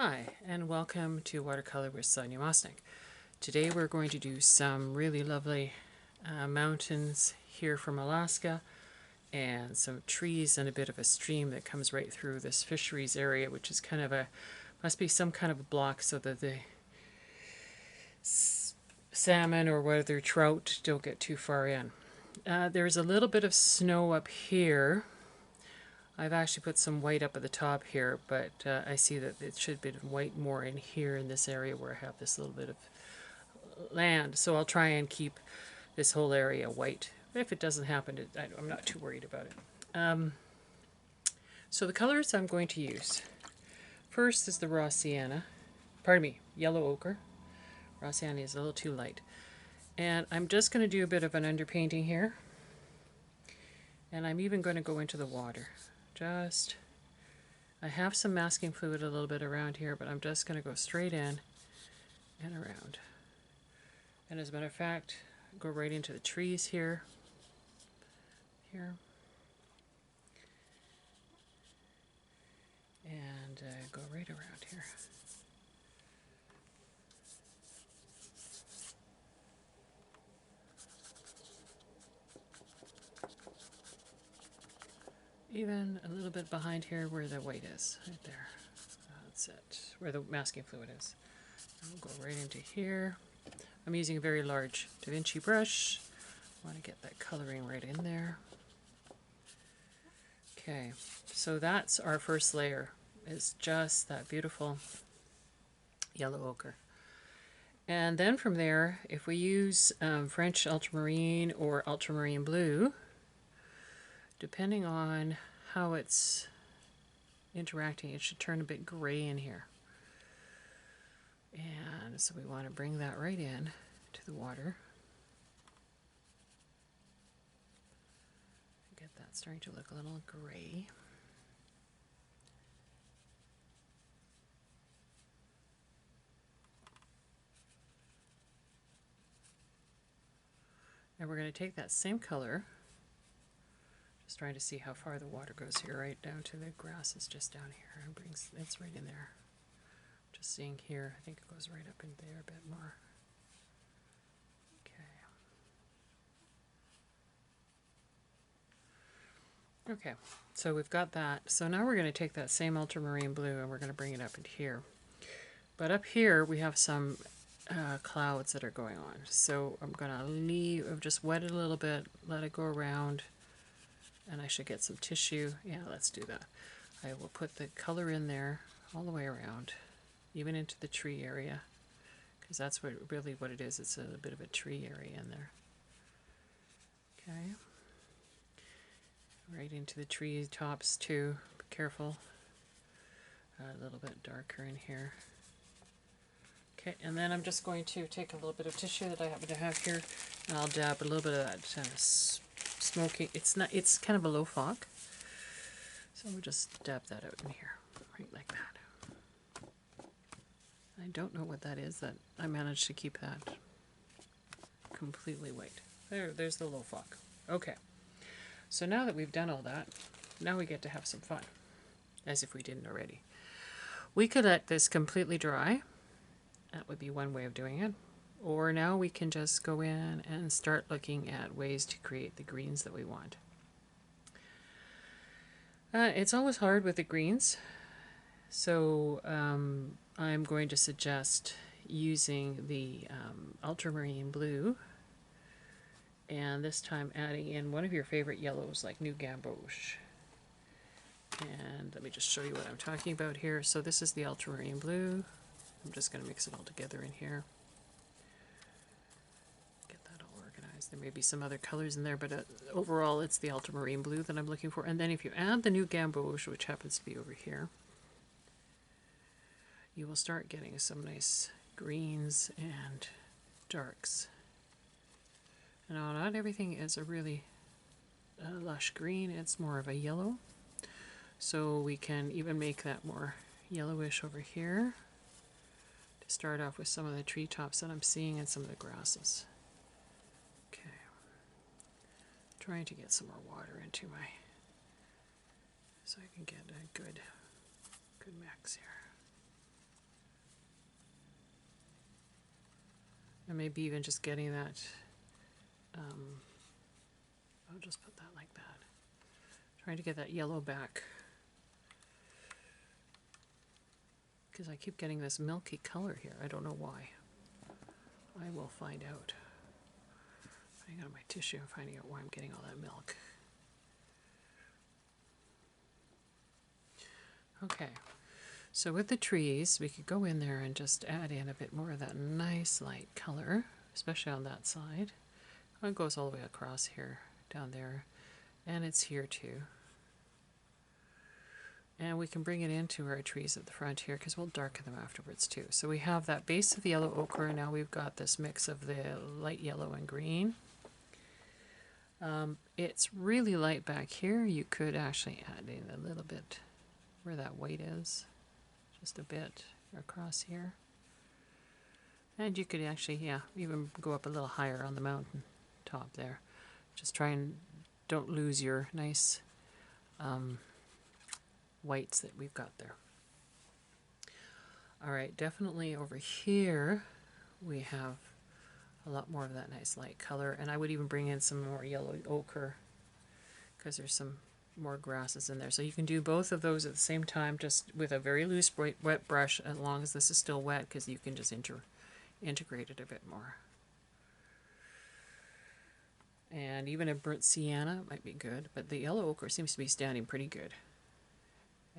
Hi, and welcome to Watercolor with Sonia Mocnik. Today we're going to do some really lovely mountains here from Alaska, and some trees and a bit of a stream that comes right through this fisheries area, which is kind of must be some kind of a block so that the salmon or whether trout don't get too far in. There's a little bit of snow up here. I've actually put some white up at the top here, but I see that it should be white more in here in this area where I have this little bit of land. So I'll try and keep this whole area white. If it doesn't happen, I'm not too worried about it. So the colors I'm going to use. First is the raw sienna. Pardon me, yellow ochre. Raw sienna is a little too light. And I'm just going to do a bit of an underpainting here. And I'm even going to go into the water. I have some masking fluid a little bit around here, but I'm just going to go straight in and around. And as a matter of fact, go right into the trees here. And go right around here. Even a little bit behind here where the white is, right there. That's it, where the masking fluid is. I'll go right into here. I'm using a very large Da Vinci brush. I want to get that coloring right in there. Okay, so that's our first layer. It's just that beautiful yellow ochre. And then from there, if we use French ultramarine or ultramarine blue, depending on how it's interacting, it should turn a bit gray in here. And so we want to bring that right in to the water. Get that starting to look a little gray. And we're going to take that same color, just trying to see how far the water goes here, right down to the grass is just down here. It's right in there. Just seeing here, I think it goes right up in there a bit more. Okay, so we've got that. So now we're going to take that same ultramarine blue and we're going to bring it up in here. But up here we have some clouds that are going on. So I'm going to I've just wet it a little bit, let it go around, and I should get some tissue. Yeah, let's do that. I will put the color in there all the way around, even into the tree area, because that's really what it is. It's a bit of a tree area in there. Okay. Right into the tree tops too. Be careful. A little bit darker in here. Okay, and then I'm just going to take a little bit of tissue that I happen to have here, and I'll dab a little bit of that smoking. It's kind of a low fog, so we'll just dab that out in here, right like that. I don't know what that is. That I managed to keep that completely white. There's the low fog. Okay. So now that we've done all that, now we get to have some fun, as if we didn't already. We could let this completely dry. That would be one way of doing it. Or now we can just go in and start looking at ways to create the greens that we want. It's always hard with the greens, so I'm going to suggest using the ultramarine blue, and this time adding in one of your favorite yellows like New Gamboge. And let me just show you what I'm talking about here. So this is the ultramarine blue. I'm just going to mix it all together in here. Get that all organized. There may be some other colors in there, but overall it's the ultramarine blue that I'm looking for. And then if you add the New Gamboge, which happens to be over here, you will start getting some nice greens and darks. Now, not everything is a really lush green, it's more of a yellow. So we can even make that more yellowish over here to start off with some of the treetops that I'm seeing and some of the grasses. Okay. Trying to get some more water into so I can get a good mix here. And maybe even just getting that, I'll just put that like that. Trying to get that yellow back. Because I keep getting this milky color here. I don't know why. I will find out. Putting on my tissue and finding out why I'm getting all that milk. Okay, so with the trees, we could go in there and just add in a bit more of that nice light color, especially on that side. It goes all the way across here, down there, and it's here too. And we can bring it into our trees at the front here because we'll darken them afterwards too. So we have that base of the yellow ochre, and now we've got this mix of the light yellow and green. It's really light back here. You could actually add in a little bit where that white is, just a bit across here. And you could actually, yeah, even go up a little higher on the mountain top there. Just try and don't lose your nice whites that we've got there. All right, definitely over here we have a lot more of that nice light color, and I would even bring in some more yellow ochre because there's some more grasses in there. So you can do both of those at the same time, just with a very loose wet brush, as long as this is still wet, because you can just integrate it a bit more. And even a burnt sienna might be good, but the yellow ochre seems to be standing pretty good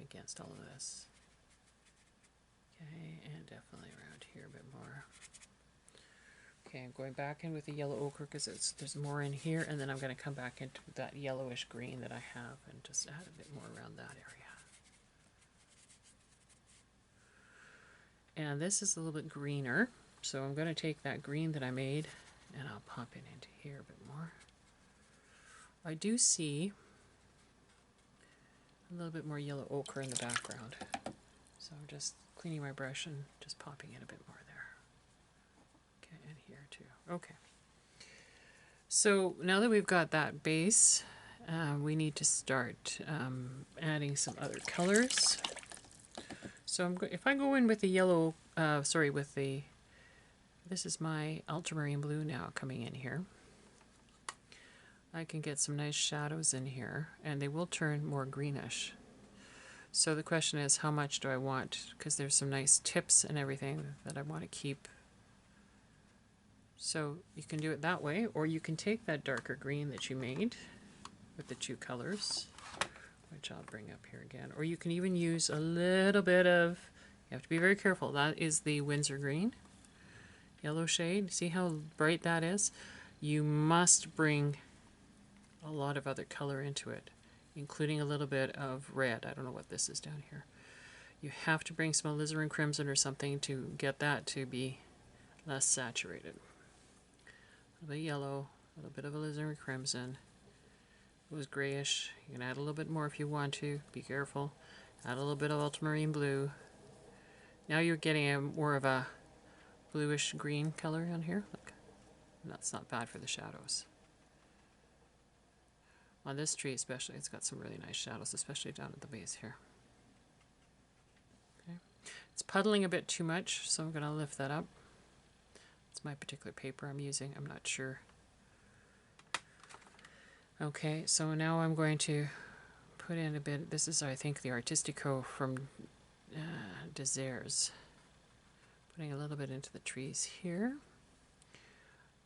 against all of this. Okay, and definitely around here a bit more. Okay, I'm going back in with the yellow ochre because there's more in here, and then I'm going to come back into that yellowish green that I have and just add a bit more around that area. And this is a little bit greener, so I'm going to take that green that I made and I'll pop it into here a bit more. I do see a little bit more yellow ochre in the background, so I'm just cleaning my brush and just popping in a bit more there. Okay, and here too. Okay. So now that we've got that base, we need to start adding some other colors. So if I go in with the yellow, this is my ultramarine blue now coming in here. I can get some nice shadows in here, and they will turn more greenish. So the question is, how much do I want? Because there's some nice tips and everything that I want to keep. So you can do it that way, or you can take that darker green that you made with the two colors, which I'll bring up here again. Or you can even use a little bit of, you have to be very careful, that is the Winsor Green yellow shade. See how bright that is? You must bring a lot of other color into it, including a little bit of red. I don't know what this is down here. You have to bring some alizarin crimson or something to get that to be less saturated. A little bit yellow, a little bit of alizarin crimson. It was grayish. You can add a little bit more if you want to. Be careful. Add a little bit of ultramarine blue. Now you're getting more of a bluish green color on here. Look, that's not bad for the shadows. On this tree especially, it's got some really nice shadows, especially down at the base here. Okay. It's puddling a bit too much, so I'm going to lift that up. It's my particular paper I'm using, I'm not sure. Okay, so now I'm going to put in a bit, this is I think the Artistico from Desires. Putting a little bit into the trees here.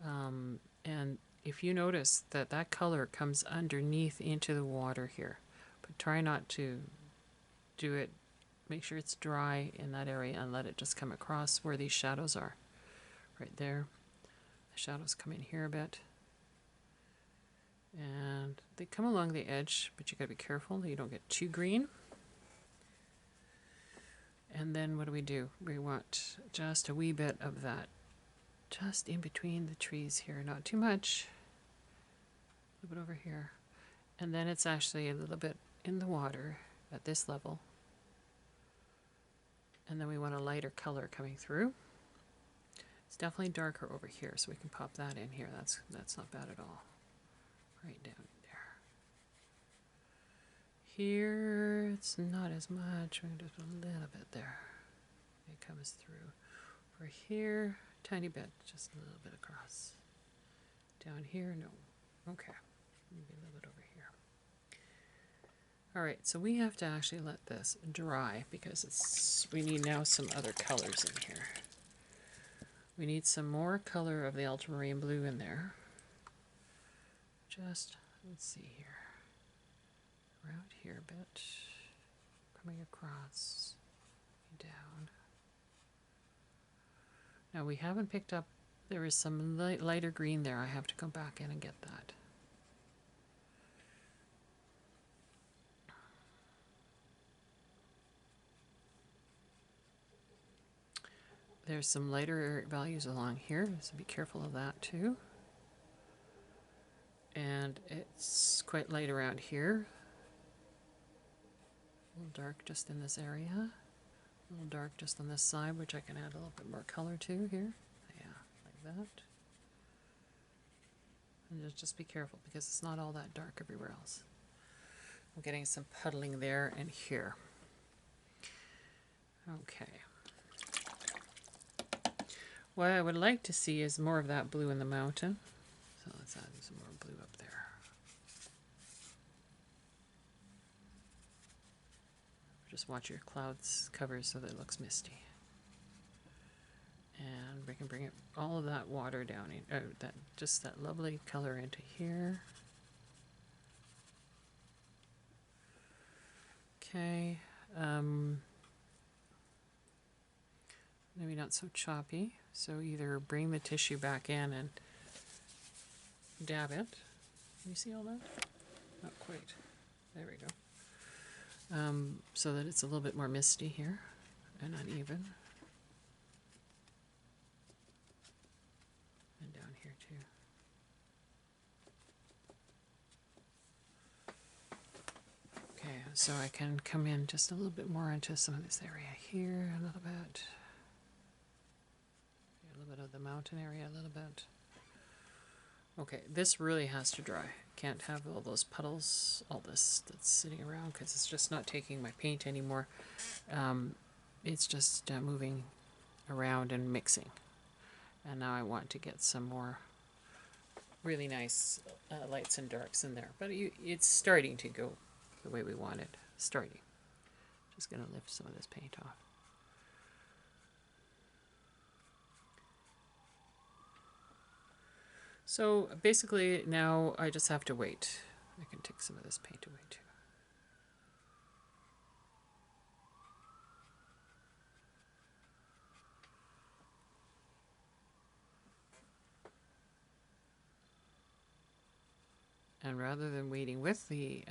And if you notice that that color comes underneath into the water here, but try not to do it, make sure it's dry in that area and let it just come across where these shadows are. Right there. The shadows come in here a bit. And they come along the edge, but you gotta be careful that you don't get too green. And then what do? We want just a wee bit of that just in between the trees here, not too much. A little bit over here. And then it's actually a little bit in the water at this level. And then we want a lighter color coming through. It's definitely darker over here, so we can pop that in here. That's not bad at all. Right down there. Here, it's not as much. We're going to do a little bit there. It comes through. Over here, tiny bit, just a little bit across. Down here, no. Okay, maybe a little bit over here. All right, so we have to actually let this dry because we need now some other colors in here. We need some more color of the ultramarine blue in there. Just, let's see here. Around here a bit. Coming across, down. Now we haven't picked up, there is some lighter green there. I have to come back in and get that. There's some lighter values along here, so be careful of that too. And it's quite light around here. A little dark just in this area. A little dark just on this side, which I can add a little bit more color to here. Yeah, like that. And just be careful because it's not all that dark everywhere else. I'm getting some puddling there and here. Okay. What I would like to see is more of that blue in the mountain. So let's add some more blue up there. Just watch your clouds cover so that it looks misty. And we can bring it, all of that water down, just that lovely color into here. Okay. Maybe not so choppy. So either bring the tissue back in and dab it. Can you see all that? Not quite. There we go. So that it's a little bit more misty here and uneven. And down here too. Okay, so I can come in just a little bit more into some of this area here, a little bit. A little bit of the mountain area, a little bit. Okay, this really has to dry. Can't have all those puddles, all this that's sitting around, because it's just not taking my paint anymore. It's just moving around and mixing. And now I want to get some more really nice lights and darks in there. But it's starting to go the way we want it. Starting. Just going to lift some of this paint off. So basically now I just have to wait. I can take some of this paint away too. And rather than waiting with the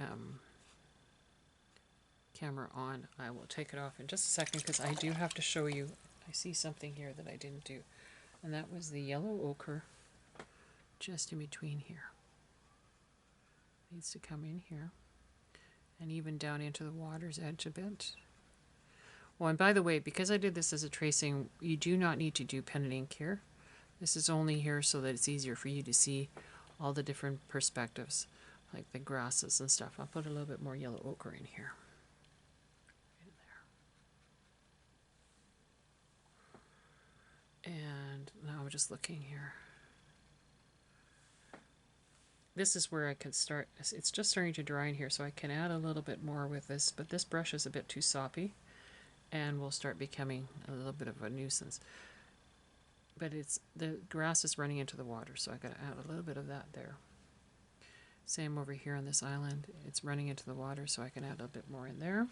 camera on, I will take it off in just a second because I do have to show you. I see something here that I didn't do. And that was the yellow ochre just in between here. Needs to come in here and even down into the water's edge a bit. Oh, and by the way, because I did this as a tracing, you do not need to do pen and ink here. This is only here so that it's easier for you to see all the different perspectives, like the grasses and stuff. I'll put a little bit more yellow ochre in here. In there. And now I'm just looking here. This is where I can start. It's just starting to dry in here, so I can add a little bit more with this, but this brush is a bit too soppy and will start becoming a little bit of a nuisance. But the grass is running into the water, so I got to add a little bit of that there. Same over here on this island. It's running into the water, so I can add a bit more in there.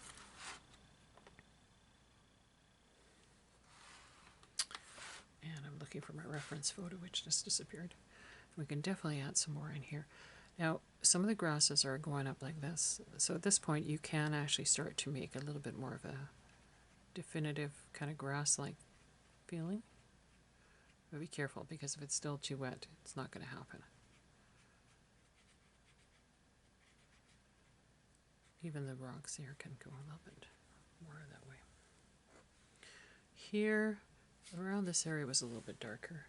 And I'm looking for my reference photo, which just disappeared. We can definitely add some more in here. Now, some of the grasses are going up like this, so at this point you can actually start to make a little bit more of a definitive kind of grass-like feeling. But be careful, because if it's still too wet, it's not going to happen. Even the rocks here can go a little bit more that way. Here, around this area was a little bit darker.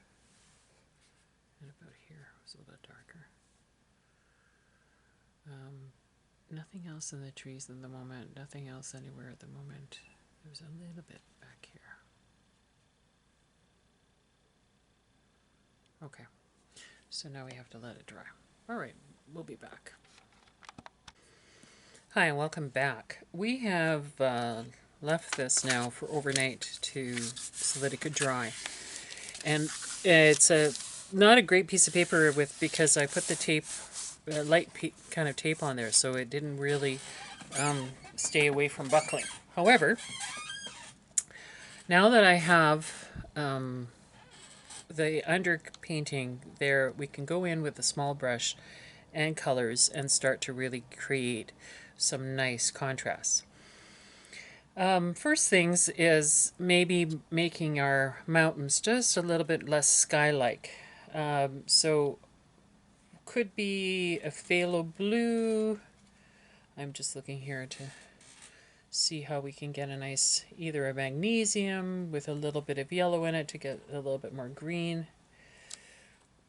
And about here was a little bit darker. Nothing else in the trees at the moment, nothing else anywhere at the moment. There's a little bit back here. Okay, so now we have to let it dry. All right, we'll be back. Hi, and welcome back. We have left this now for overnight so that it could dry. And it's not a great piece of paper because I put the tape, kind of tape on there, so it didn't really stay away from buckling. However, now that I have the underpainting there, we can go in with a small brush and colors and start to really create some nice contrasts. First things is maybe making our mountains just a little bit less sky-like. So could be a phthalo blue. I'm just looking here to see how we can get a nice, either a magnesium with a little bit of yellow in it to get a little bit more green.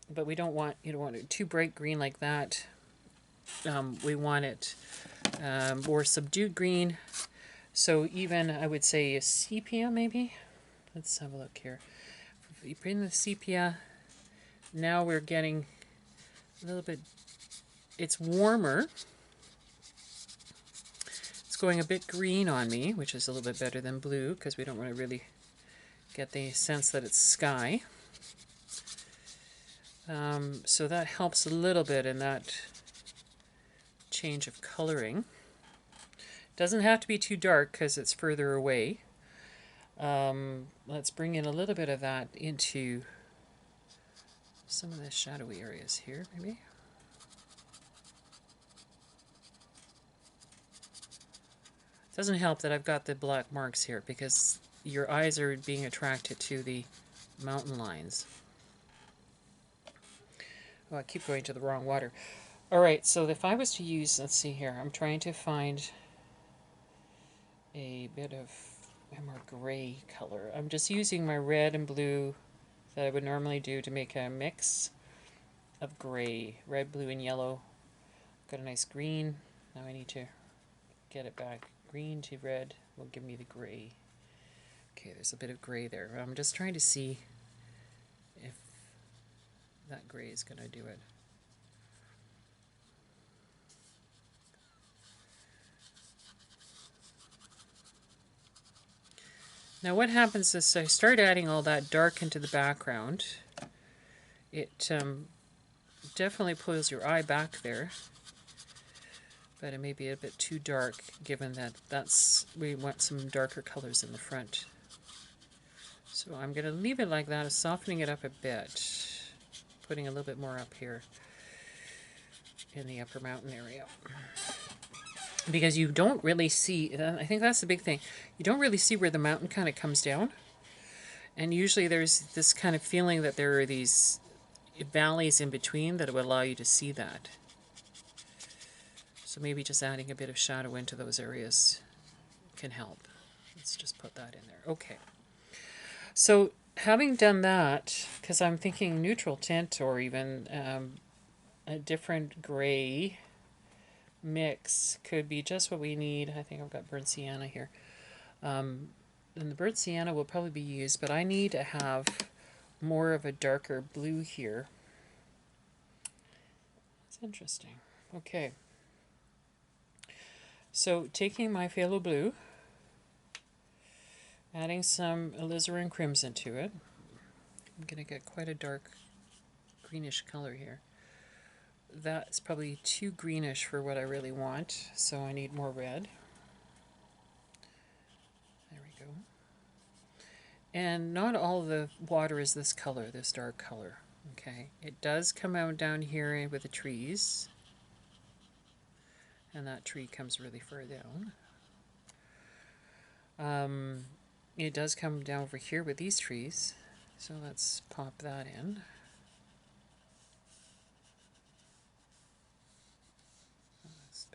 But you don't want it too bright green like that. We want it more subdued green. So even, I would say, a sepia maybe? Let's have a look here. If you bring the sepia, now we're getting a little bit, it's warmer. It's going a bit green on me, which is a little bit better than blue, because we don't want to really get the sense that it's sky. So that helps a little bit in that change of coloring. Doesn't have to be too dark because it's further away. Let's bring in a little bit of that into some of the shadowy areas here, maybe. Doesn't help that I've got the black marks here because your eyes are being attracted to the mountain lines. Oh, I keep going to the wrong water. All right, so if I was to use, let's see here, I'm trying to find a bit of a more gray color. I'm just using my red and blue that I would normally do to make a mix of gray, red, blue, and yellow. Got a nice green. Now I need to get it back. Green to red will give me the gray. Okay, there's a bit of gray there. I'm just trying to see if that gray is going to do it. Now what happens is I start adding all that dark into the background. It definitely pulls your eye back there, but it may be a bit too dark given that we want some darker colors in the front. So I'm going to leave it like that, softening it up a bit, putting a little bit more up here in the upper mountain area. Because you don't really see, I think that's the big thing, you don't really see where the mountain kind of comes down. And usually there's this kind of feeling that there are these valleys in between that would allow you to see that. So maybe just adding a bit of shadow into those areas can help. Let's just put that in there. Okay. So having done that, because I'm thinking neutral tint or even a different gray mix could be just what we need. I think I've got burnt sienna here. And the burnt sienna will probably be used, but I need to have more of a darker blue here. It's interesting. Okay. So taking my phthalo blue, adding some alizarin crimson to it. I'm going to get quite a dark greenish color here. That's probably too greenish for what I really want, so I need more red. There we go. And not all the water is this color, this dark color. Okay, it does come out down here with the trees, and that tree comes really far down. It does come down over here with these trees, so let's pop that in. That's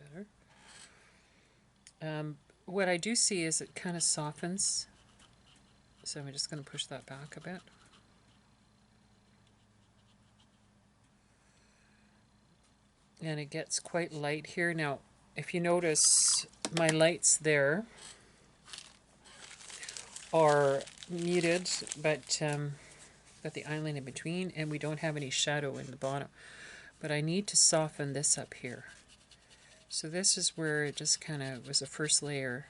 better. What I do see is it kind of softens, so I'm just going to push that back a bit. And it gets quite light here. Now, if you notice, my lights there are muted, but got the island in between, and we don't have any shadow in the bottom. But I need to soften this up here. So this is where it just kind of was the first layer,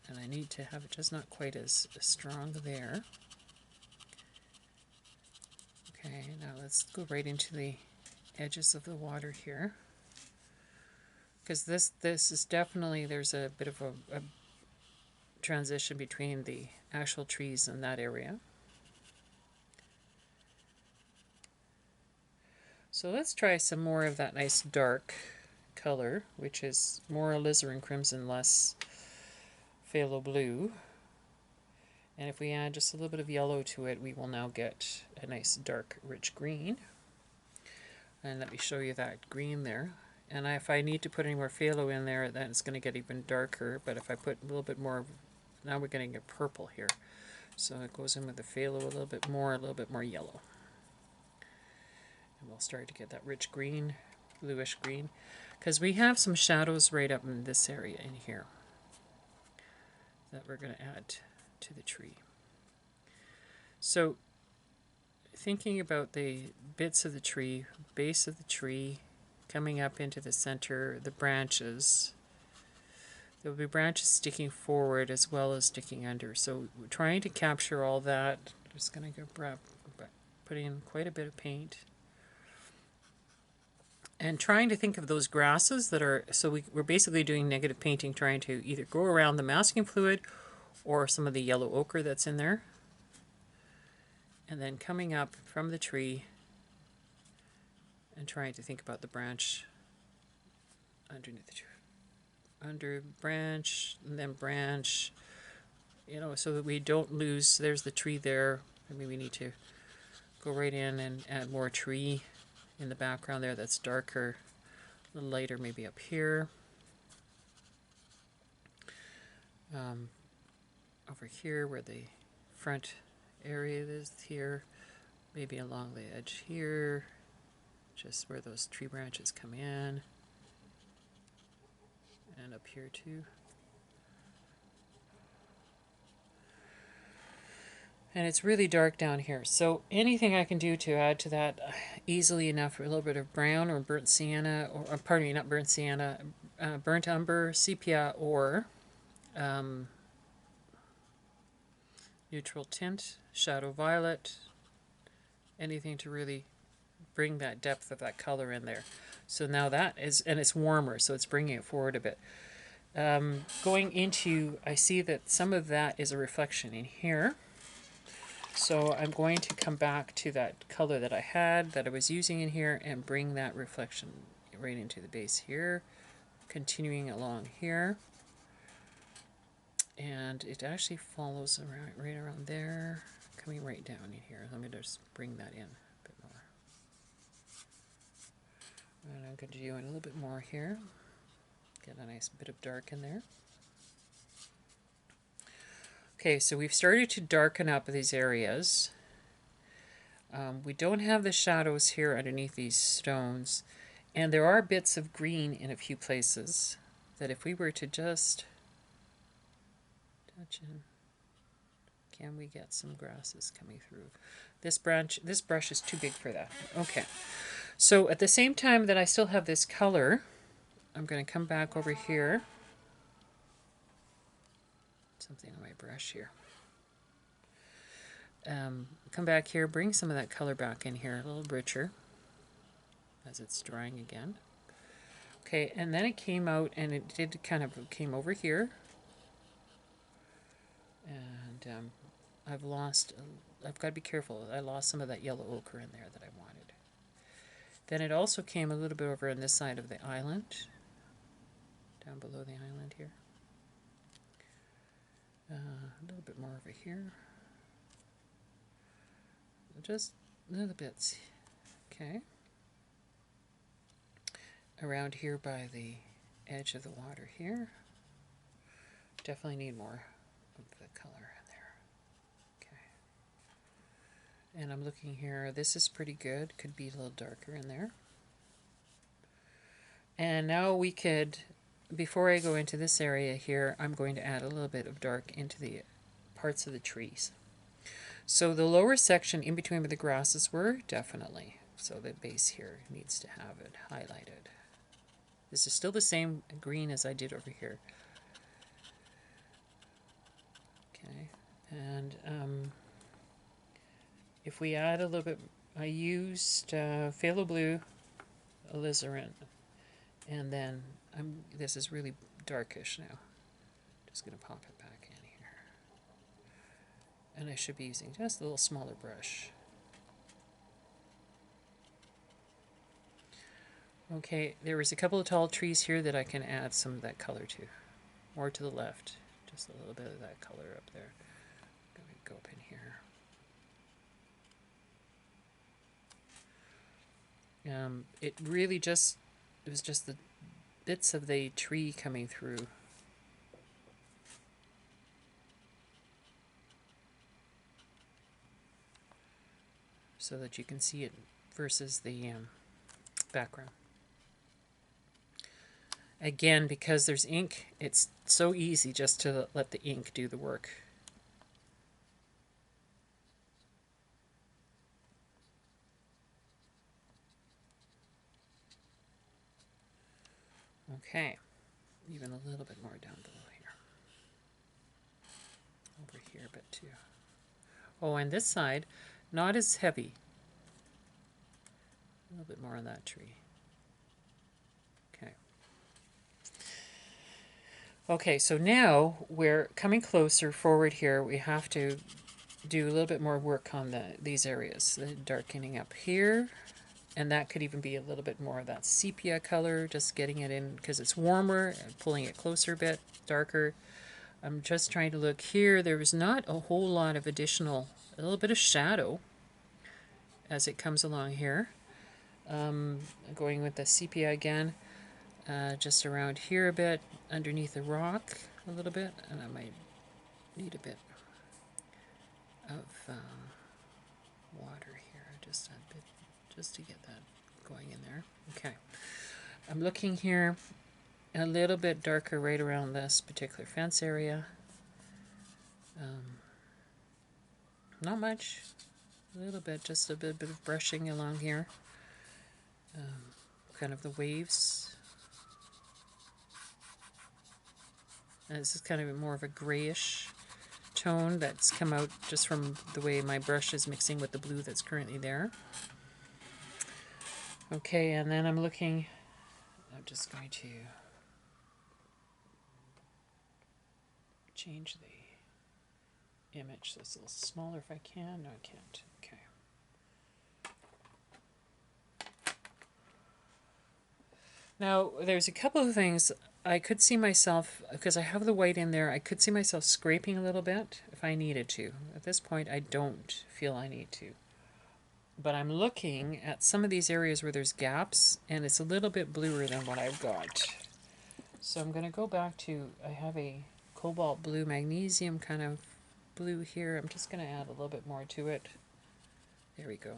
and I need to have it just not quite as strong there. Okay, now let's go right into the edges of the water here, because this is definitely, there's a bit of a transition between the actual trees and that area. So let's try some more of that nice dark color, which is more alizarin crimson, less phthalo blue. And if we add just a little bit of yellow to it, we will now get a nice dark rich green. And let me show you that green there. And if I need to put any more phthalo in there, then it's going to get even darker. But if I put a little bit more, now we're getting a purple here. So it goes in with the phthalo a little bit more yellow. And we'll start to get that rich green, bluish green. Because we have some shadows right up in this area in here that we're going to add to the tree. So thinking about the bits of the tree, base of the tree, coming up into the center, the branches, there will be branches sticking forward as well as sticking under. So we're trying to capture all that. Just going to go put in quite a bit of paint. And trying to think of those grasses that are, so we're basically doing negative painting, trying to either go around the masking fluid or some of the yellow ochre that's in there. And then coming up from the tree and trying to think about the branch underneath the tree. Under branch, and then branch, you know, so that we don't lose, there's the tree there. Maybe we need to go right in and add more tree in the background there that's darker, a little lighter maybe up here. Over here where the front area is here, maybe along the edge here, just where those tree branches come in, and up here too. And it's really dark down here, so anything I can do to add to that easily enough, a little bit of brown or burnt sienna, or pardon me, not burnt sienna, burnt umber, sepia, or neutral tint, shadow violet, anything to really bring that depth of that color in there. So now that is, and it's warmer, so it's bringing it forward a bit. Going into, I see that some of that is a reflection in here. So I'm going to come back to that color that I had, that I was using in here, and bring that reflection right into the base here, continuing along here. And it actually follows around, right around there, coming right down in here. Let me just bring that in a bit more. And I'm going to do a little bit more here. Get a nice bit of dark in there. Okay, so we've started to darken up these areas. We don't have the shadows here underneath these stones. And there are bits of green in a few places that if we were to just touch in, can we get some grasses coming through? This brush is too big for that. Okay, so at the same time that I still have this color, I'm going to come back over here. Something on my brush here. Come back here, bring some of that color back in here, a little richer as it's drying again. Okay, and then it came out, and it did kind of came over here. And I've got to be careful. I lost some of that yellow ochre in there that I wanted. Then it also came a little bit over on this side of the island, down below the island here. A little bit more over here. Just little bits. Okay. Around here by the edge of the water here. Definitely need more of the color in there. Okay. And I'm looking here. This is pretty good. Could be a little darker in there. And now we could, before I go into this area here, I'm going to add a little bit of dark into the parts of the trees. So the lower section in between where the grasses were, definitely. So the base here needs to have it highlighted. This is still the same green as I did over here. Okay, and if we add a little bit, I used phthalo blue, alizarin, and then this is really darkish now. Just going to pop it back in here. And I should be using just a little smaller brush. Okay, there was a couple of tall trees here that I can add some of that color to. More to the left. Just a little bit of that color up there. Going to go up in here. It really just, it was just the bits of the tree coming through. So that you can see it versus the background. Again, because there's ink, it's so easy just to let the ink do the work. Okay, even a little bit more down below here. Over here a bit too. Oh, and this side, not as heavy. A little bit more on that tree. Okay. Okay, so now we're coming closer forward here. We have to do a little bit more work on these areas. The darkening up here. And that could even be a little bit more of that sepia color, just getting it in because it's warmer and pulling it closer a bit, darker. I'm just trying to look here. There was not a whole lot of additional, a little bit of shadow as it comes along here. Going with the sepia again, just around here a bit, underneath the rock a little bit, and I might need a bit of water here, just a bit, just to get that going in there. Okay, I'm looking here a little bit darker right around this particular fence area. Not much, a little bit, just a bit of brushing along here. Kind of the waves. And this is kind of more of a grayish tone that's come out just from the way my brush is mixing with the blue that's currently there. Okay, and then I'm looking, I'm just going to change the image so it's a little smaller if I can. No, I can't. Okay. Now, there's a couple of things I could see myself, because I have the white in there, I could see myself scraping a little bit if I needed to. At this point, I don't feel I need to. But I'm looking at some of these areas where there's gaps, and it's a little bit bluer than what I've got. So I'm going to go back to, I have a cobalt blue magnesium kind of blue here. I'm just going to add a little bit more to it. There we go.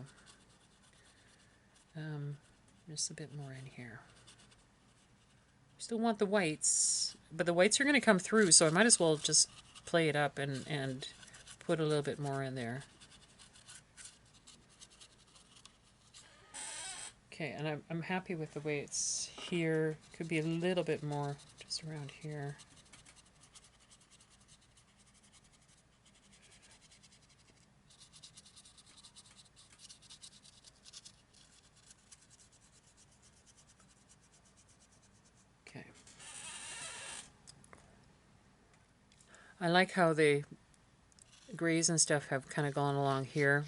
Just a bit more in here. Still want the whites, but the whites are going to come through, so I might as well just play it up and put a little bit more in there. Okay, and I'm happy with the way it's here. Could be a little bit more just around here. Okay. I like how the grays and stuff have kind of gone along here.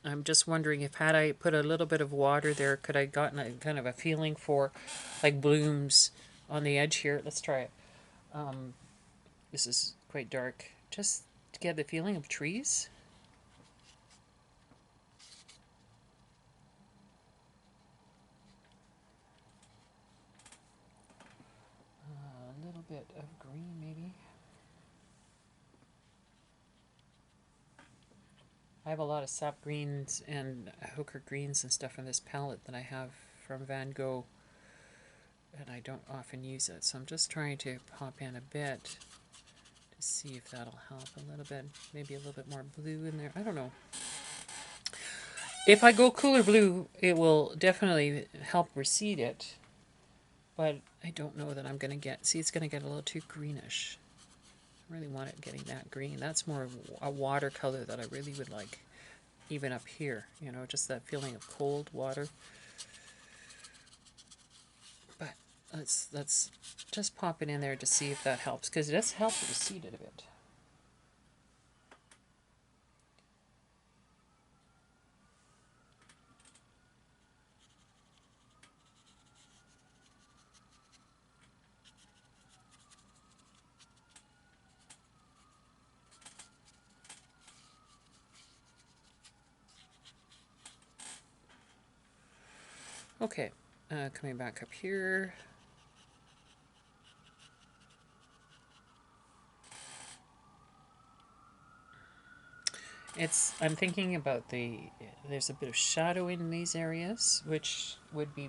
I'm just wondering if had I put a little bit of water there, could I gotten a kind of a feeling for like blooms on the edge here. Let's try it. This is quite dark. Just to get the feeling of trees. A little bit of green maybe. I have a lot of sap greens and ochre greens and stuff in this palette that I have from Van Gogh, and I don't often use it, so I'm just trying to pop in a bit to See if that'll help a little bit. Maybe a little bit more blue in there. I don't know. If I go cooler blue, it will definitely help recede it. But I don't know that I'm going to get... See, it's going to get a little too greenish. I really want it getting that green. That's more of a watercolor that I really would like. Even up here, you know, just that feeling of cold water. But let's just pop it in there to see if that helps, because it does help recede it a bit. Okay, coming back up here. I'm thinking about there's a bit of shadow in these areas, which would be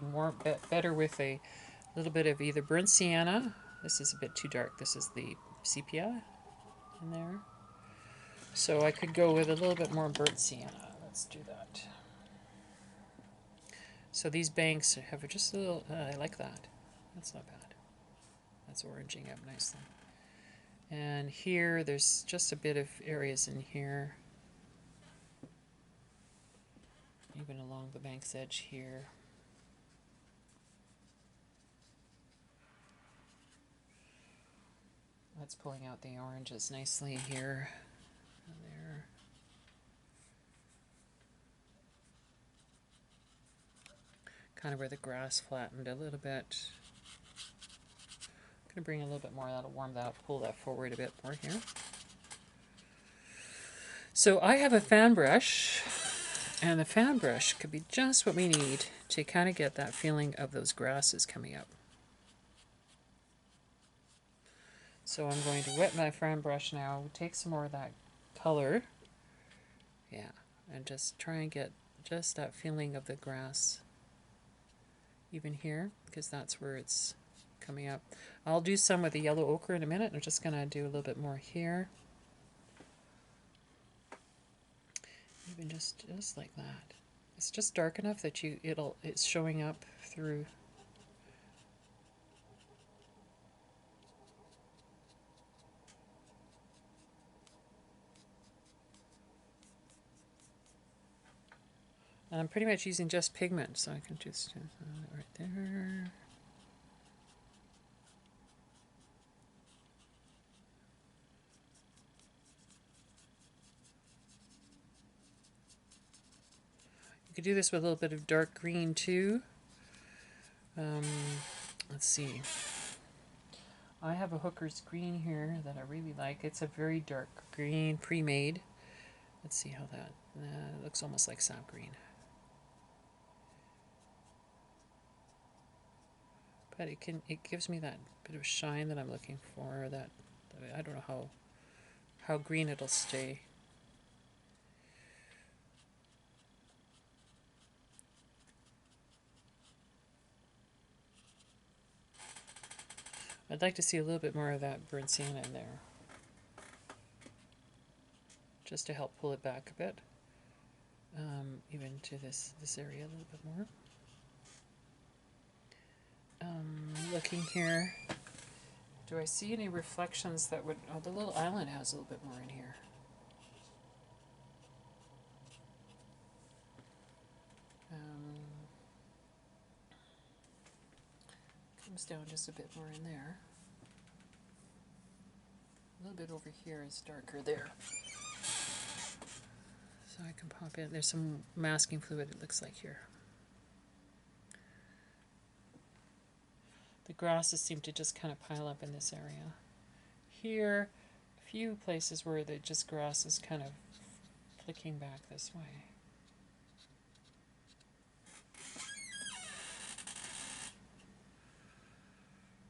better with a little bit of either burnt sienna. This is a bit too dark. This is the sepia in there. So I could go with a little bit more burnt sienna. Let's do that. So these banks have just a little, I like that. That's not bad. That's oranging up nicely. And here, there's just a bit of areas in here. Even along the bank's edge here. That's pulling out the oranges nicely here and there. Kind of where the grass flattened a little bit. I'm going to bring a little bit more, that'll warm that up, pull that forward a bit more here. So I have a fan brush, and the fan brush could be just what we need to kind of get that feeling of those grasses coming up. So I'm going to wet my fan brush now, take some more of that color, yeah, and just try and get just that feeling of the grass even here, because that's where it's coming up. I'll do some with the yellow ochre in a minute. I'm just going to do a little bit more here. Even just like that. It's just dark enough that it's showing up through. And I'm pretty much using just pigment, so I can just do that right there. You could do this with a little bit of dark green too. Let's see. I have a Hooker's green here that I really like. It's a very dark green, pre-made. Let's see how that looks almost like sap green. But it gives me that bit of shine that I'm looking for. That I don't know how green it'll stay. I'd like to see a little bit more of that burnt sienna in there, just to help pull it back a bit, even to this area a little bit more. Looking here, do I see any reflections that would... Oh, the little island has a little bit more in here. Comes down just a bit more in there. A little bit over here is darker there. So I can pop in. There's some masking fluid, it looks like here. The grasses seem to just kind of pile up in this area. Here, a few places where the grass is kind of flicking back this way.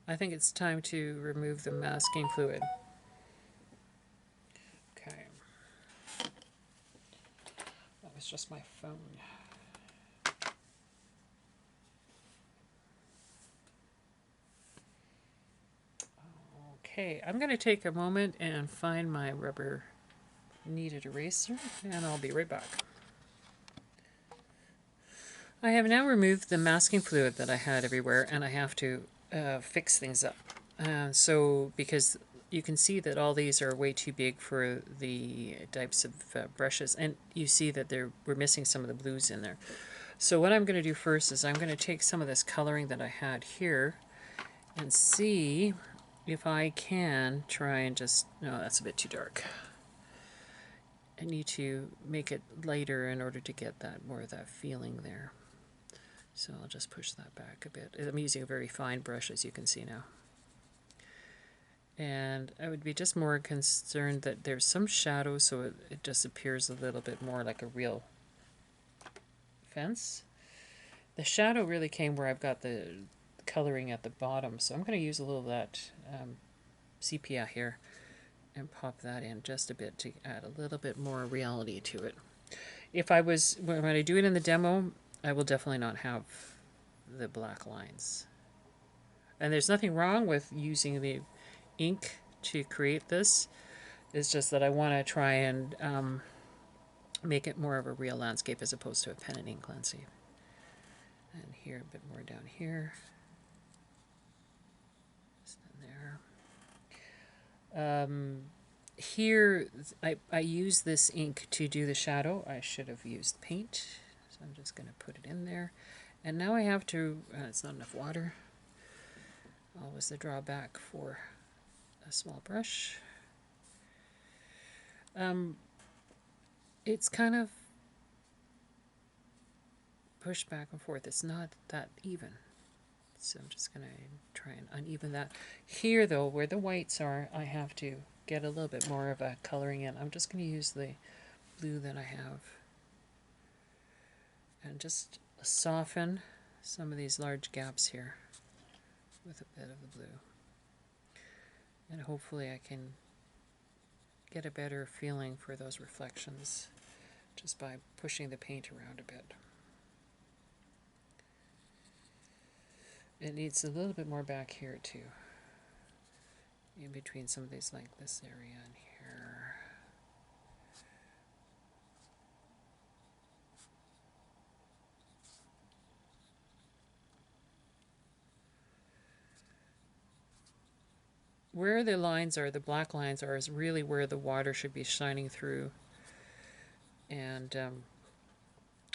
I think it's time to remove the masking fluid. Okay. That was just my phone. Okay, I'm going to take a moment and find my rubber kneaded eraser, and I'll be right back. I have now removed the masking fluid that I had everywhere, and I have to fix things up. So, because you can see that all these are way too big for the types of brushes, and you see that we're missing some of the blues in there. So what I'm going to do first is I'm going to take some of this coloring that I had here and see if I can try and just, no, that's a bit too dark. I need to make it lighter in order to get that more of that feeling there. So I'll just push that back a bit. I'm using a very fine brush, as you can see now. And I would be just more concerned that there's some shadow, so it just appears a little bit more like a real fence. The shadow really came where I've got the coloring at the bottom, so I'm going to use a little of that sepia here and pop that in just a bit to add a little bit more reality to it. If I was, when I do it in the demo, I will definitely not have the black lines. And there's nothing wrong with using the ink to create this. It's just that I want to try and make it more of a real landscape as opposed to a pen and ink landscape. And here, a bit more down here. Just in there. Here, I use this ink to do the shadow. I should have used paint. So I'm just going to put it in there. And now I have to, it's not enough water. Always the drawback for a small brush. It's kind of pushed back and forth. It's not that even. So I'm just going to try and uneven that. Here though, where the whites are, I have to get a little bit more of a coloring in. I'm just going to use the blue that I have and just soften some of these large gaps here with a bit of the blue. And hopefully I can get a better feeling for those reflections just by pushing the paint around a bit. It needs a little bit more back here too, in between some of these, like this area and here. Where the lines are, the black lines are, is really where the water should be shining through, and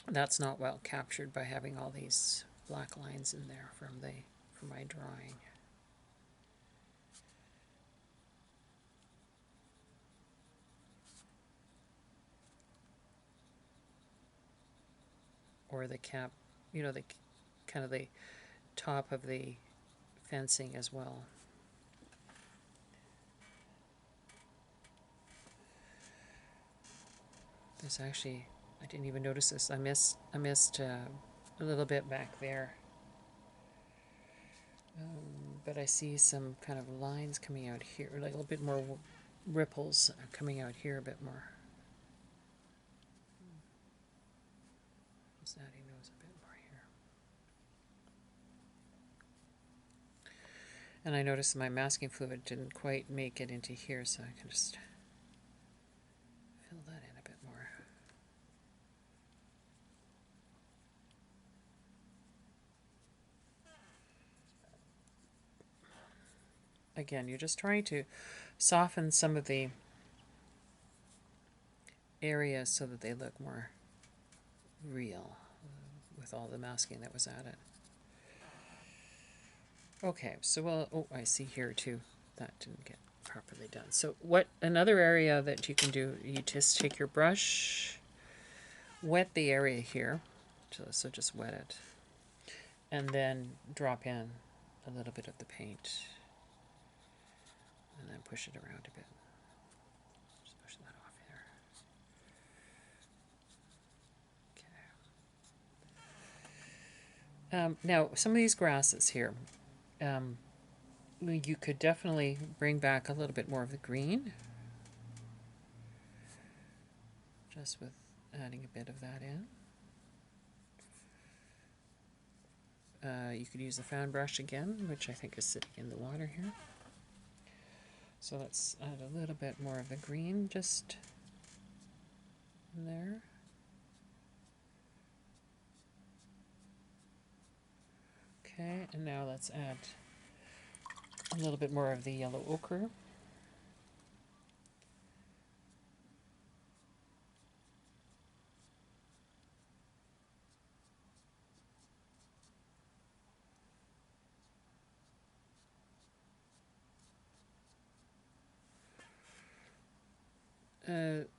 that's not well captured by having all these black lines in there from my drawing. Or the cap, you know, the kind of the top of the fencing as well. There's actually, I didn't even notice this. I missed a little bit back there. But I see some kind of lines coming out here, like a little bit more ripples coming out here a bit more. Just adding those a bit more here. And I noticed my masking fluid didn't quite make it into here, so I can just fill that in a bit more. Again, you're just trying to soften some of the areas so that they look more real with all the masking that was added. Okay, so well, oh, I see here too, that didn't get properly done. So what another area that you can do, you just take your brush, wet the area here, so just wet it, and then drop in a little bit of the paint, and then push it around a bit. Just push that off here. Okay. Now, some of these grasses here, you could definitely bring back a little bit more of the green, just with adding a bit of that in. You could use the fan brush again, which I think is sitting in the water here. So let's add a little bit more of the green just there. Okay, and now let's add a little bit more of the yellow ochre.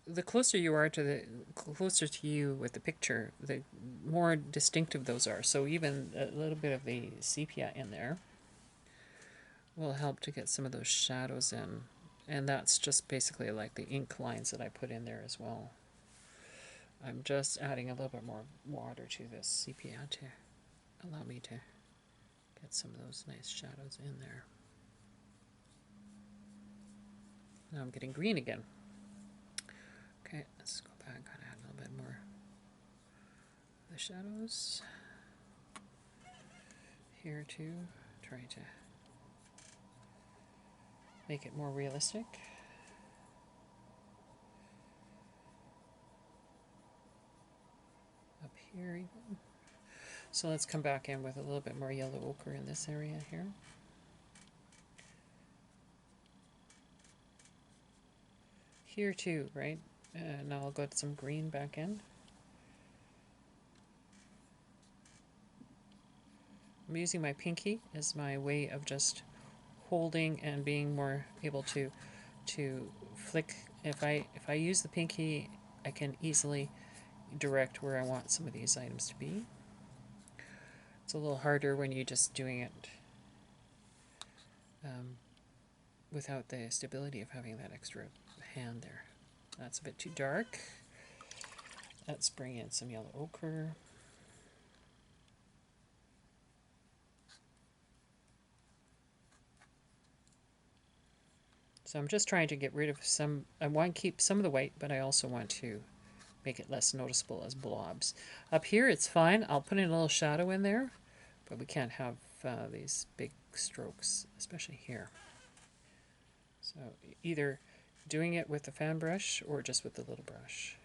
The closer you are to the closer to you with the picture, the more distinctive those are. So even a little bit of the sepia in there will help to get some of those shadows in. And that's just basically like the ink lines that I put in there as well. I'm just adding a little bit more water to this sepia to allow me to get some of those nice shadows in there. Now I'm getting green again. Okay, let's go back and add a little bit more of the shadows here too, trying to make it more realistic. Up here even. So let's come back in with a little bit more yellow ochre in this area here. Here too, right? Now I'll get some green back in. I'm using my pinky as my way of just holding and being more able to flick. If I use the pinky, I can easily direct where I want some of these items to be. It's a little harder when you're just doing it without the stability of having that extra hand there. That's a bit too dark. Let's bring in some yellow ochre. So I'm just trying to get rid of some, I want to keep some of the white, but I also want to make it less noticeable as blobs. Up here it's fine, I'll put in a little shadow in there, but we can't have these big strokes, especially here. So either doing it with the fan brush or just with the little brush.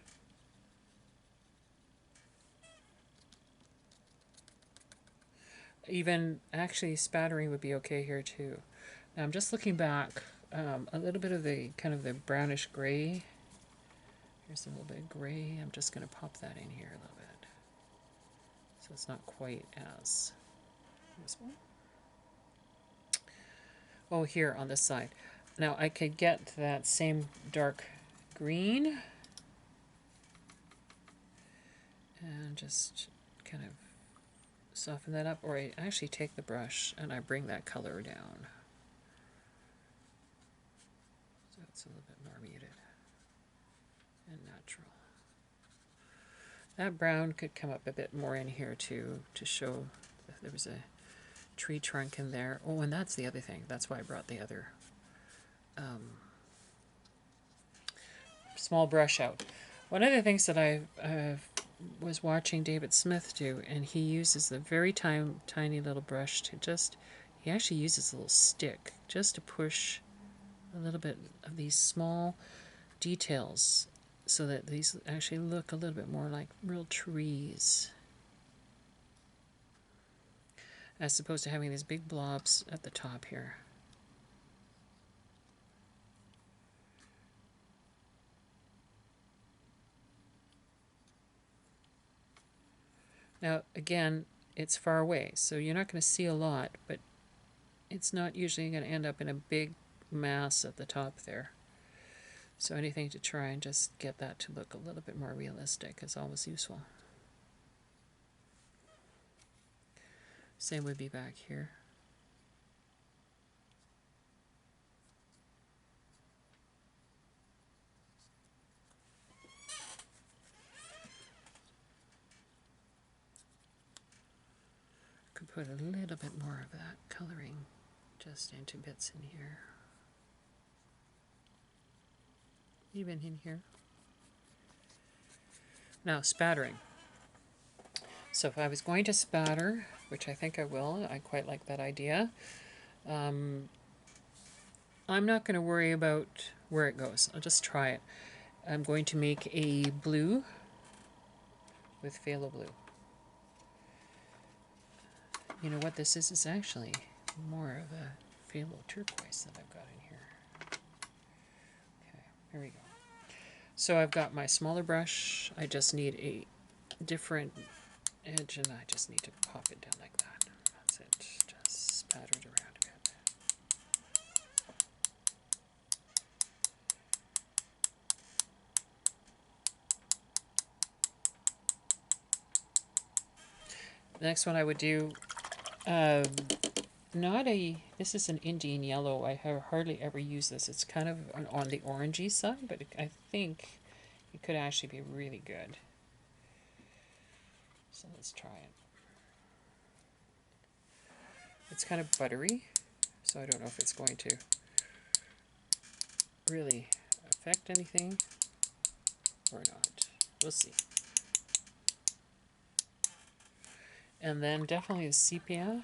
Even actually spattering would be okay here too. Now I'm just looking back, a little bit of the kind of the brownish gray. Here's a little bit of gray. I'm just going to pop that in here a little bit. So it's not quite as this one. Oh, here on this side. Now I could get that same dark green and just kind of soften that up, or I actually take the brush and I bring that color down. So it's a little bit more muted and natural. That brown could come up a bit more in here too, to show if there was a tree trunk in there. Oh, and that's the other thing. That's why I brought the other small brush out. One of the things that I was watching David Smith do, and he uses a very tiny little brush to just, he actually uses a little stick just to push a little bit of these small details so that these actually look a little bit more like real trees, as opposed to having these big blobs at the top here. Now, again, it's far away, so you're not going to see a lot, but it's not usually going to end up in a big mass at the top there. So anything to try and just get that to look a little bit more realistic is always useful. Same would be back here. Could put a little bit more of that coloring just into bits in here. Even in here. Now, spattering. So if I was going to spatter, which I think I will, I quite like that idea. I'm not going to worry about where it goes. I'll just try it. I'm going to make a blue with phthalo blue. You know what this is? It's actually more of a phthalo turquoise that I've got in here. Okay, here we go. So I've got my smaller brush. I just need a different edge, and I just need to pop it down like that. That's it. Just spatter it around a bit. The next one I would do, this is an Indian yellow. I have hardly ever used this. It's kind of on the orangey side, but I think it could actually be really good. So let's try it. It's kind of buttery, so I don't know if it's going to really affect anything or not. We'll see. And then definitely the sepia.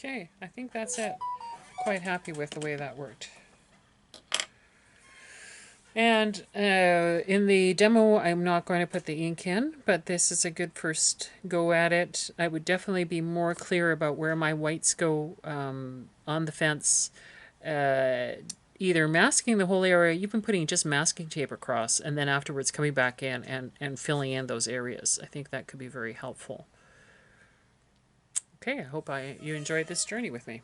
Okay, I think that's it. Quite happy with the way that worked. And in the demo, I'm not going to put the ink in, but this is a good first go at it. I would definitely be more clear about where my whites go on the fence. Either masking the whole area, even putting just masking tape across, and then afterwards coming back in and filling in those areas. I think that could be very helpful. Okay, I hope you enjoyed this journey with me.